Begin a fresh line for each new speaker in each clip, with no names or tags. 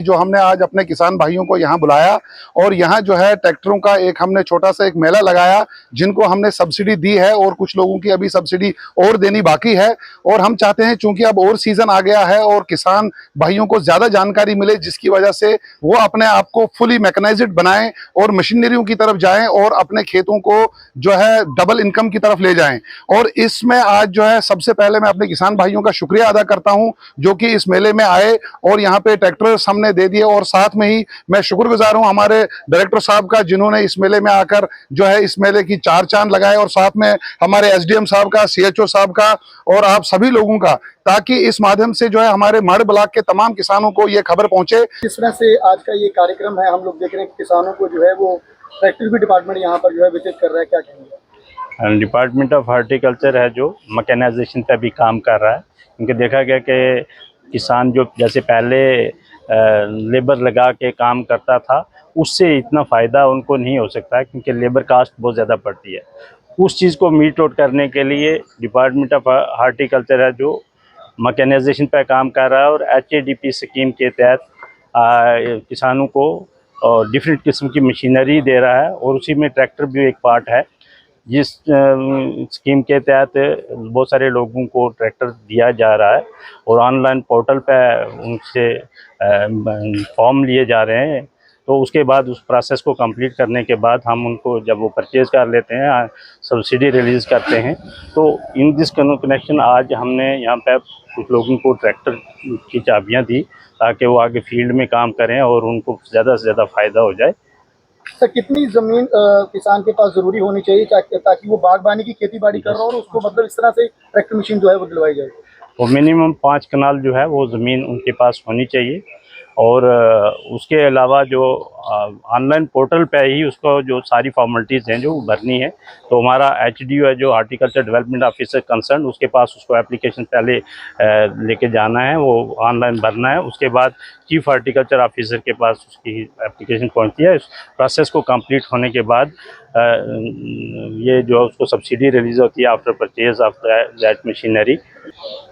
जो हमने आज अपने किसान भाइयों को यहाँ बुलाया और यहाँ जो है ट्रैक्टरों का एक हमने छोटा सा एक मेला लगाया, जिनको हमने सब्सिडी दी है और कुछ लोगों की अभी सब्सिडी और देनी बाकी है। और हम चाहते हैं चूंकि अब और सीजन आ गया है और किसान भाइयों को ज्यादा जानकारी मिले, जिसकी वजह से वो अपने आप को फुली मैकेनाइज्ड बनाएं और मशीनरियों की तरफ जाएं और अपने खेतों को जो है डबल इनकम की तरफ ले जाएं। और इसमें आज जो है सबसे पहले मैं अपने किसान भाइयों का शुक्रिया अदा करता हूं जो कि इस मेले में आए और यहाँ पे ट्रैक्टर हमने दे दिए। और साथ में ही मैं शुक्रगुजार हूं हमारे डायरेक्टर साहब का, जिन्होंने इस मेले में आकर जो है इस मेले की चार चांद लगाए, और साथ में हमारे एसडीएम साहब का, सीएचओ साहब का और आप सभी लोगों का, ताकि इस माध्यम से जो है हमारे मढ़ ब्लॉक के तमाम किसानों को ये खबर पहुंचे।
जिस तरह से आज का ये कार्यक्रम है, हम लोग देख रहे हैं कि किसानों को जो है वो ट्रैक्टर भी डिपार्टमेंट यहाँ पर जो है विजिट कर रहा है, क्या कहेंगे?
डिपार्टमेंट ऑफ हार्टिकल्चर है जो मैकेनाइजेशन पे भी काम कर रहा है, क्योंकि देखा गया कि किसान जो जैसे पहले लेबर लगा के काम करता था, उससे इतना फ़ायदा उनको नहीं हो सकता है, क्योंकि लेबर कास्ट बहुत ज़्यादा पड़ती है। उस चीज़ को मीट आउट करने के लिए डिपार्टमेंट ऑफ हार्टिकल्चर है जो मैकेनाइजेशन पर काम कर रहा है, और HADP स्कीम के तहत किसानों को डिफरेंट किस्म की मशीनरी दे रहा है, और उसी में ट्रैक्टर भी एक पार्ट है। जिस स्कीम के तहत बहुत सारे लोगों को ट्रैक्टर दिया जा रहा है, और ऑनलाइन पोर्टल पे उनसे फॉर्म लिए जा रहे हैं। तो उसके बाद उस प्रोसेस को कंप्लीट करने के बाद हम उनको जब वो परचेज़ कर लेते हैं, सब्सिडी रिलीज़ करते हैं। तो इन दिस कनेक्शन आज हमने यहाँ पे कुछ लोगों को ट्रैक्टर की चाबियाँ दी, ताकि वो आगे फील्ड में काम करें और उनको ज़्यादा से ज़्यादा फ़ायदा हो जाए।
सर, कितनी ज़मीन किसान के पास ज़रूरी होनी चाहिए ताकि वो बागबानी की खेती बाड़ी कर रहा हो और उसको मतलब इस तरह से ट्रैक्टर मशीन जो है वो दिलवाई जाए?
तो मिनिमम 5 कनाल जो है वो ज़मीन उनके पास होनी चाहिए। और उसके अलावा जो ऑनलाइन पोर्टल पे ही उसको जो सारी फॉर्मेलिटीज़ हैं जो भरनी है, तो हमारा HDO है जो हार्टिकल्चर डेवलपमेंट ऑफिसर कंसर्न, उसके पास उसको एप्लीकेशन पहले लेके जाना है, वो ऑनलाइन भरना है। उसके बाद चीफ हार्टिकल्चर ऑफिसर के पास उसकी एप्लीकेशन पहुंचती है। इस प्रोसेस को कंप्लीट होने के बाद ये जो उसको सब्सिडी रिलीज़ होती है after purchase of that machinery.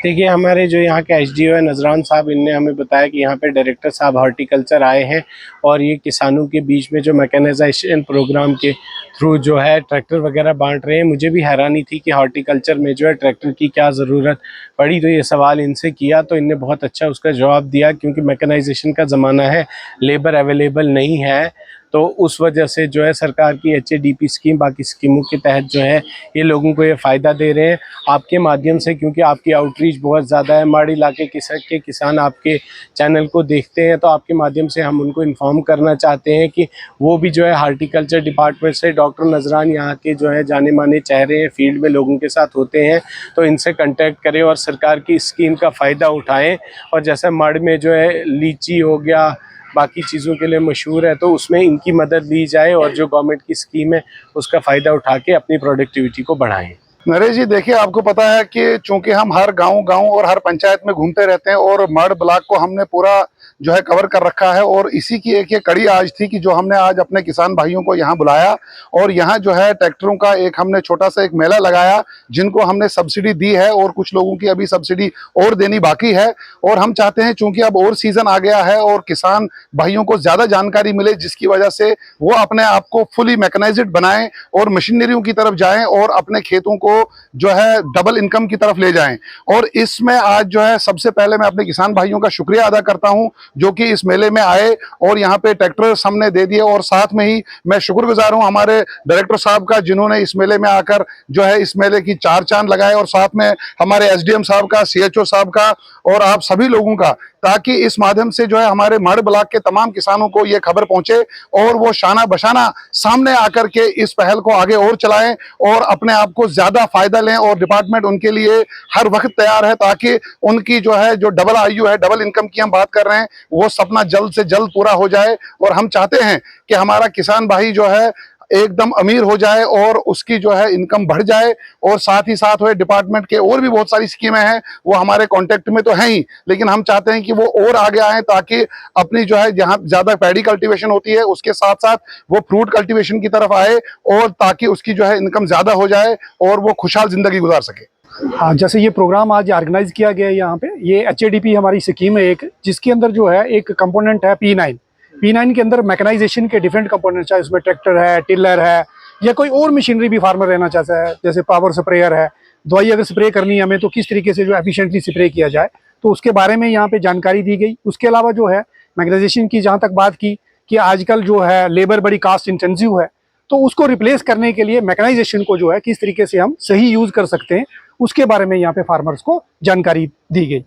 देखिए, हमारे जो यहाँ के HDO है नजरान साहब, इनने हमें बताया कि यहाँ पे डायरेक्टर साहब हार्टिकल्चर आए हैं और ये किसानों के बीच में जो मैकेनाइजेशन प्रोग्राम के थ्रू जो है ट्रैक्टर वगैरह बांट रहे हैं। मुझे भी हैरानी थी कि हार्टिकल्चर में जो है ट्रैक्टर की क्या ज़रूरत पड़ी, तो ये सवाल इनसे किया तो इनने बहुत अच्छा उसका जवाब दिया, क्योंकि मैकेनाइजेशन का ज़माना है, लेबर अवेलेबल नहीं है। तो उस वजह से जो है सरकार की HADP स्कीम, बाकी स्कीमों के तहत जो है ये लोगों को ये फ़ायदा दे रहे हैं आपके माध्यम से, क्योंकि आपकी आउटरीच बहुत ज़्यादा है। माड़ी इलाके के किसान आपके चैनल को देखते हैं, तो आपके माध्यम से हम उनको इन्फॉर्म करना चाहते हैं कि वो भी जो है हार्टिकल्चर डिपार्टमेंट से डॉक्टर नजरान यहाँ के जो है जाने माने चेहरे हैं, फील्ड में लोगों के साथ होते हैं, तो इनसे कॉन्टैक्ट करें और सरकार की स्कीम का फ़ायदा उठाएँ। और जैसे मढ़ में जो है लीची हो गया, बाकी चीज़ों के लिए मशहूर है, तो उसमें इनकी मदद ली जाए और जो गवर्नमेंट की स्कीम है उसका फ़ायदा उठा के अपनी प्रोडक्टिविटी को बढ़ाएं।
नरेश जी, देखिए, आपको पता है कि चूंकि हम हर गांव और हर पंचायत में घूमते रहते हैं और मढ़ ब्लॉक को हमने पूरा जो है कवर कर रखा है, और इसी की एक ये कड़ी आज थी कि जो हमने आज अपने किसान भाइयों को यहाँ बुलाया और यहाँ जो है ट्रैक्टरों का एक हमने छोटा सा एक मेला लगाया, जिनको हमने सब्सिडी दी है और कुछ लोगों की अभी सब्सिडी और देनी बाकी है। और हम चाहते हैं चूंकि अब और सीजन आ गया है और किसान भाइयों को ज्यादा जानकारी मिले, जिसकी वजह से वो अपने आप को फुली मैकेनाइज्ड बनाएं और मशीनरियों की तरफ जाएं और अपने खेतों को जो है डबल इनकम की तरफ ले जाएं। और इसमें आज जो है सबसे पहले मैं अपने किसान भाइयों का शुक्रिया अदा करता हूं जो कि इस मेले में आए और यहाँ पे ट्रैक्टर हमने दे दिए। और साथ में ही मैं शुक्रगुजार हूं हमारे डायरेक्टर साहब का, जिन्होंने इस मेले में आकर जो है इस मेले की चार चांद लगाए, और साथ में हमारे SDM साहब का, CHO साहब का और आप सभी लोगों का, ताकि इस माध्यम से जो है हमारे मढ़ ब्लॉक के तमाम किसानों को ये खबर पहुंचे और वो शाना बशाना सामने आकर के इस पहल को आगे और चलाएं और अपने आप को ज्यादा फायदा लें। और डिपार्टमेंट उनके लिए हर वक्त तैयार है, ताकि उनकी जो है जो डबल आयु है, डबल इनकम की हम बात कर रहे हैं, वो सपना जल्द से जल्द पूरा हो जाए। और हम चाहते हैं कि हमारा किसान भाई जो है एकदम अमीर हो जाए और उसकी जो है इनकम बढ़ जाए। और साथ ही साथ हुए डिपार्टमेंट के और भी बहुत सारी स्कीमें हैं, वो हमारे कांटेक्ट में तो हैं ही, लेकिन हम चाहते हैं कि वो और आगे आए, ताकि अपनी जो है जहाँ ज्यादा पैडी कल्टीवेशन होती है उसके साथ साथ वो फ्रूट कल्टीवेशन की तरफ आए, और ताकि उसकी जो है इनकम ज्यादा हो जाए और वो खुशहाल जिंदगी गुजार सके।
हाँ, जैसे ये प्रोग्राम आज ऑर्गेनाइज किया गया है यहाँ पे, ये HADP हमारी स्कीम है एक, जिसके अंदर जो है एक कंपोनेंट है P9 के अंदर मैकेनाइजेशन के डिफरेंट कंपोनेंट, चाहे उसमें ट्रैक्टर है, टिलर है, या कोई और मशीनरी भी फार्मर रहना चाहता है, जैसे पावर स्प्रेयर है, दवाई अगर स्प्रे करनी है हमें तो किस तरीके से जो एफिशिएंटली स्प्रे किया जाए, तो उसके बारे में यहाँ पे जानकारी दी गई। उसके अलावा जो है मैकेनाइजेशन की जहाँ तक बात की कि आजकल जो है लेबर बड़ी कास्ट इंटेंसिव है, तो उसको रिप्लेस करने के लिए मैकेनाइजेशन को जो है किस तरीके से हम सही यूज़ कर सकते हैं, उसके बारे में यहाँ पे फार्मर्स को जानकारी दी गई।